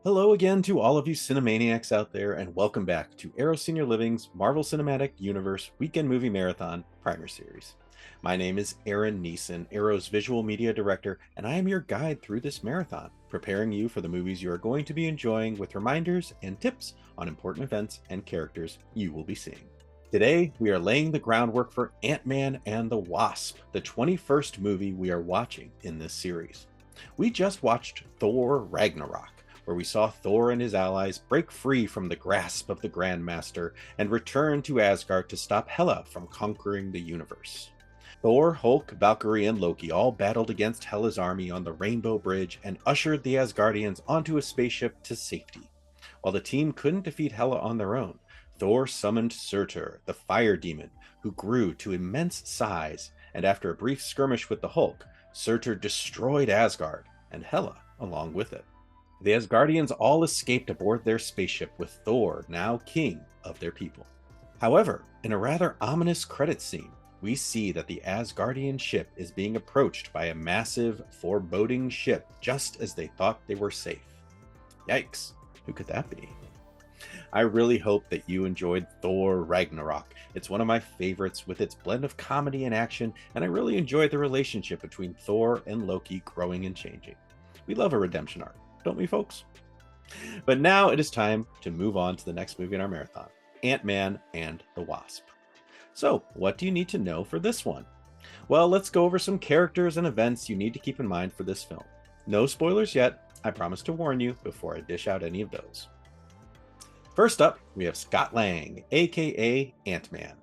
Hello again to all of you Cinemaniacs out there, and welcome back to Arrow Senior Living's Marvel Cinematic Universe Weekend Movie Marathon Primer Series. My name is Aaron Neeson, Arrow's visual media director, and I am your guide through this marathon, preparing you for the movies you are going to be enjoying with reminders and tips on important events and characters you will be seeing. Today, we are laying the groundwork for Ant-Man and the Wasp, the 21st movie we are watching in this series. We just watched Thor Ragnarok, where we saw Thor and his allies break free from the grasp of the Grandmaster and return to Asgard to stop Hela from conquering the universe. Thor, Hulk, Valkyrie, and Loki all battled against Hela's army on the Rainbow Bridge and ushered the Asgardians onto a spaceship to safety. While the team couldn't defeat Hela on their own, Thor summoned Surtur, the fire demon, who grew to immense size, and after a brief skirmish with the Hulk, Surtur destroyed Asgard, and Hela along with it. The Asgardians all escaped aboard their spaceship with Thor now king of their people. However, in a rather ominous credit scene, we see that the Asgardian ship is being approached by a massive, foreboding ship just as they thought they were safe. Yikes, who could that be? I really hope that you enjoyed Thor Ragnarok. It's one of my favorites with its blend of comedy and action, and I really enjoyed the relationship between Thor and Loki growing and changing. We love a redemption arc, don't we, folks? But now it is time to move on to the next movie in our marathon, Ant-Man and the Wasp. So, what do you need to know for this one? Well, let's go over some characters and events you need to keep in mind for this film. No spoilers yet, I promise to warn you before I dish out any of those. First up, we have Scott Lang, aka Ant-Man.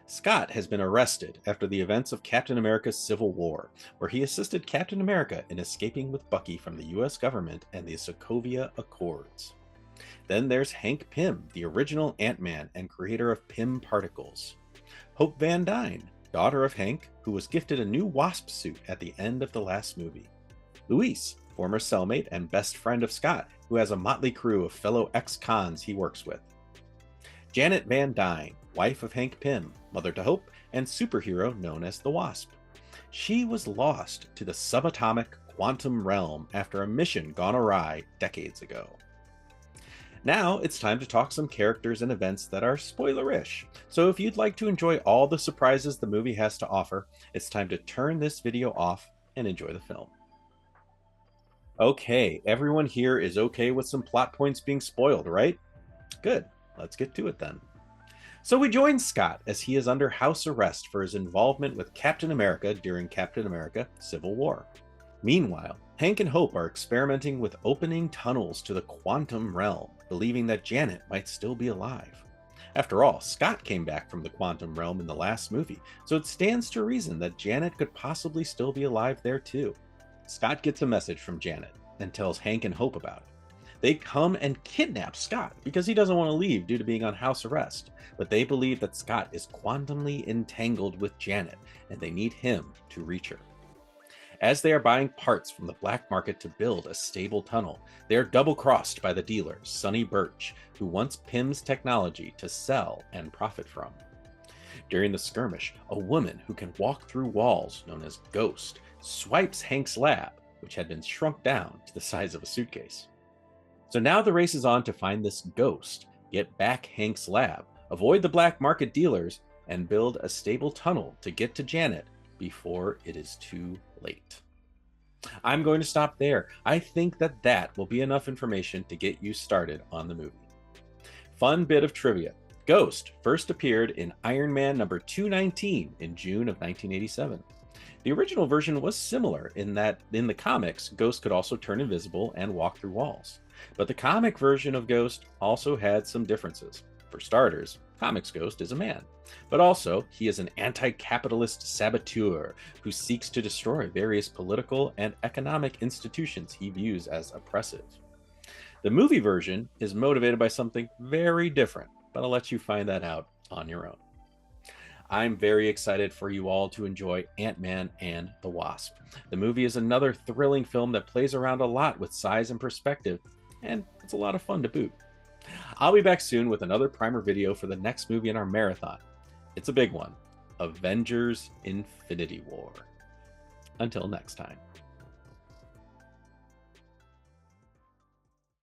Scott has been arrested after the events of Captain America's Civil War, where he assisted Captain America in escaping with Bucky from the US government and the Sokovia Accords. Then there's Hank Pym, the original Ant-Man and creator of Pym Particles. Hope Van Dyne, daughter of Hank, who was gifted a new Wasp suit at the end of the last movie. Luis, former cellmate and best friend of Scott, who has a motley crew of fellow ex-cons he works with. Janet Van Dyne, wife of Hank Pym, mother to Hope, and superhero known as the Wasp. She was lost to the subatomic quantum realm after a mission gone awry decades ago. Now it's time to talk some characters and events that are spoilerish. So if you'd like to enjoy all the surprises the movie has to offer, it's time to turn this video off and enjoy the film. Okay, everyone here is okay with some plot points being spoiled, right? Good, let's get to it then. So we join Scott as he is under house arrest for his involvement with Captain America during Captain America Civil War. Meanwhile, Hank and Hope are experimenting with opening tunnels to the quantum realm, believing that Janet might still be alive. After all, Scott came back from the quantum realm in the last movie, so it stands to reason that Janet could possibly still be alive there too. Scott gets a message from Janet and tells Hank and Hope about it. They come and kidnap Scott because he doesn't want to leave due to being on house arrest, but they believe that Scott is quantumly entangled with Janet and they need him to reach her. As they are buying parts from the black market to build a stable tunnel, they are double-crossed by the dealer, Sonny Birch, who wants Pym's technology to sell and profit from. During the skirmish, a woman who can walk through walls, known as Ghost, swipes Hank's lab, which had been shrunk down to the size of a suitcase. So now the race is on to find this Ghost, get back Hank's lab, avoid the black market dealers, and build a stable tunnel to get to Janet before it is too late. I'm going to stop there. I think that will be enough information to get you started on the movie. Fun bit of trivia. Ghost first appeared in Iron Man number 219 in June of 1987. The original version was similar in that in the comics, Ghost could also turn invisible and walk through walls. But the comic version of Ghost also had some differences. For starters, comics Ghost is a man, but also he is an anti-capitalist saboteur who seeks to destroy various political and economic institutions he views as oppressive. The movie version is motivated by something very different, but I'll let you find that out on your own. I'm very excited for you all to enjoy Ant-Man and the Wasp. The movie is another thrilling film that plays around a lot with size and perspective, and it's a lot of fun to boot. I'll be back soon with another primer video for the next movie in our marathon. It's a big one, Avengers Infinity War. Until next time.